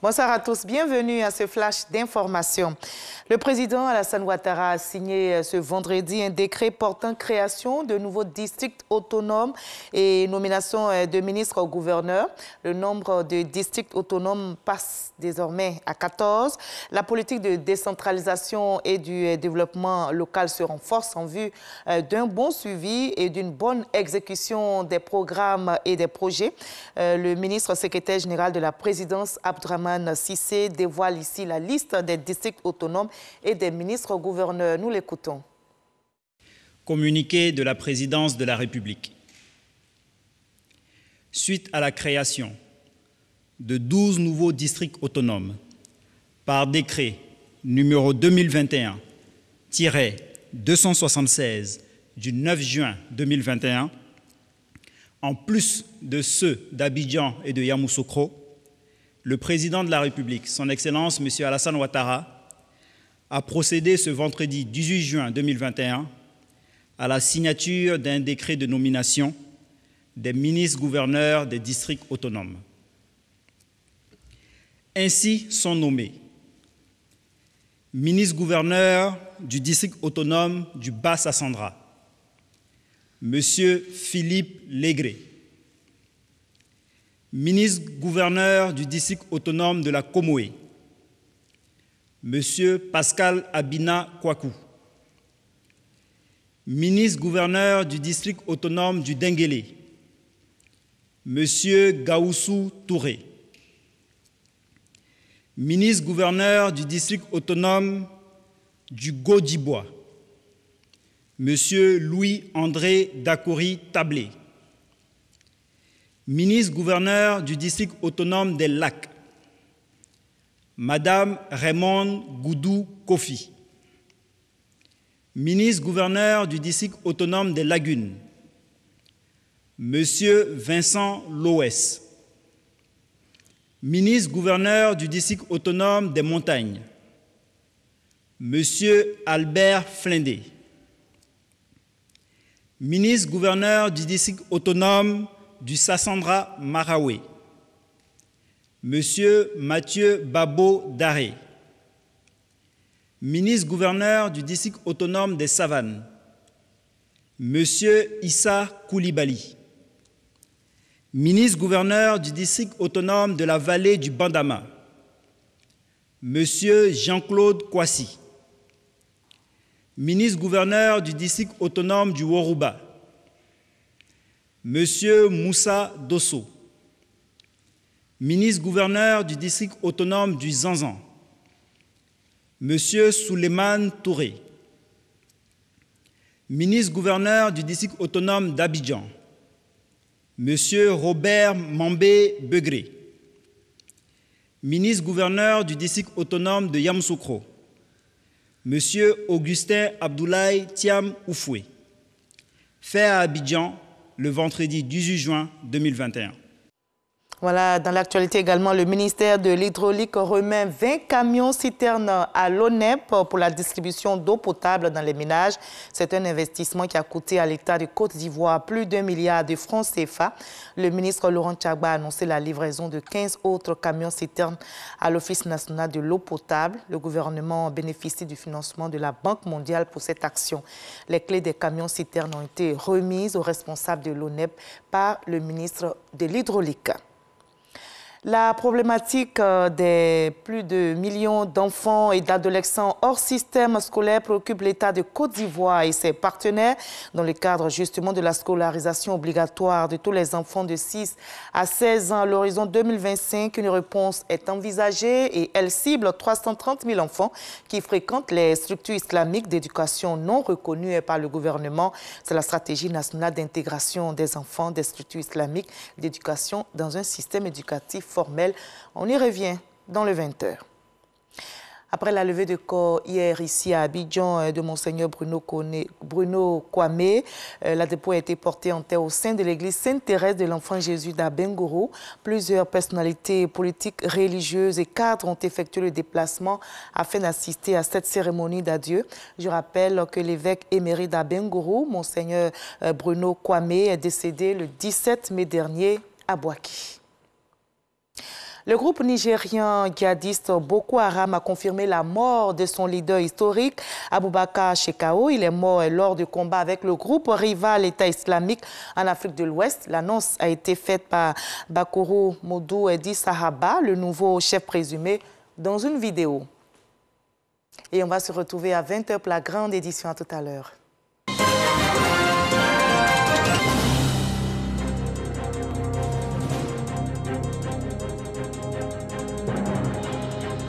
Bonsoir à tous, bienvenue à ce flash d'information. Le président Alassane Ouattara a signé ce vendredi un décret portant création de nouveaux districts autonomes et nomination de ministres au gouverneur. Le nombre de districts autonomes passe désormais à 14. La politique de décentralisation et du développement local se renforce en vue d'un bon suivi et d'une bonne exécution des programmes et des projets. Le ministre secrétaire général de la présidence, Abdrahmane Cissé, dévoile ici la liste des districts autonomes et des ministres gouverneurs. Nous l'écoutons. Communiqué de la présidence de la République. Suite à la création de 12 nouveaux districts autonomes par décret numéro 2021-276 du 9 juin 2021, en plus de ceux d'Abidjan et de Yamoussoukro, le président de la République, son Excellence M. Alassane Ouattara, a procédé ce vendredi 18 juin 2021 à la signature d'un décret de nomination des ministres-gouverneurs des districts autonomes. Ainsi sont nommés ministre-gouverneur du district autonome du Bas-Sassandra, M. Philippe Légré, ministre-gouverneur du district autonome de la Comoé, M. Pascal Abina Kwaku, ministre-gouverneur du district autonome du Denguélé, M. Gaoussou Touré, ministre-gouverneur du district autonome du Godibois, M. Louis-André Dakori Tablé, ministre-gouverneur du district autonome des Lacs, Madame Raymond Goudou Kofi, ministre-gouverneur du district autonome des Lagunes, Monsieur Vincent Loès, ministre-gouverneur du district autonome des Montagnes, Monsieur Albert Flindé, ministre-gouverneur du district autonome du Sassandra Maraoué, Monsieur Mathieu Babo Daré, ministre-gouverneur du district autonome des Savanes, Monsieur Issa Koulibaly, ministre-gouverneur du district autonome de la vallée du Bandama, Monsieur Jean-Claude Kwasi, ministre-gouverneur du district autonome du Worouba, Monsieur Moussa Dosso, ministre-gouverneur du district autonome du Zanzan, Monsieur Souleymane Touré, ministre-gouverneur du district autonome d'Abidjan, Monsieur Robert Mambé Begré, ministre-gouverneur du district autonome de Yamoussoukro, Monsieur Augustin Abdoulaye Thiam Oufoué, fait à Abidjan le vendredi 18 juin 2021. Voilà, dans l'actualité également, le ministère de l'Hydraulique remet 20 camions-citernes à l'ONEP pour la distribution d'eau potable dans les ménages. C'est un investissement qui a coûté à l'État de Côte d'Ivoire plus d'1 milliard de francs CFA. Le ministre Laurent Tchagba a annoncé la livraison de 15 autres camions-citernes à l'Office national de l'eau potable. Le gouvernement bénéficie du financement de la Banque mondiale pour cette action. Les clés des camions-citernes ont été remises aux responsables de l'ONEP par le ministre de l'Hydraulique. La problématique des plus de millions d'enfants et d'adolescents hors système scolaire préoccupe l'État de Côte d'Ivoire et ses partenaires dans le cadre justement de la scolarisation obligatoire de tous les enfants de 6 à 16 ans à l'horizon 2025. Une réponse est envisagée et elle cible 330 000 enfants qui fréquentent les structures islamiques d'éducation non reconnues par le gouvernement. C'est la stratégie nationale d'intégration des enfants des structures islamiques d'éducation dans un système éducatif formel. On y revient dans le 20h. Après la levée de corps hier ici à Abidjan de Monseigneur Bruno Kwame, la dépôt a été portée en terre au sein de l'église Sainte-Thérèse de l'Enfant Jésus d'Abengourou. Plusieurs personnalités politiques, religieuses et cadres ont effectué le déplacement afin d'assister à cette cérémonie d'adieu. Je rappelle que l'évêque émérite d'Abengourou, Monseigneur Bruno Kwame, est décédé le 17 mai dernier à Boaki. Le groupe nigérien djihadiste Boko Haram a confirmé la mort de son leader historique, Abubakar Shekau. Il est mort lors du combat avec le groupe rival État islamique en Afrique de l'Ouest. L'annonce a été faite par Bakoro Modou Edi Sahaba, le nouveau chef présumé, dans une vidéo. Et on va se retrouver à 20h pour la grande édition. À tout à l'heure.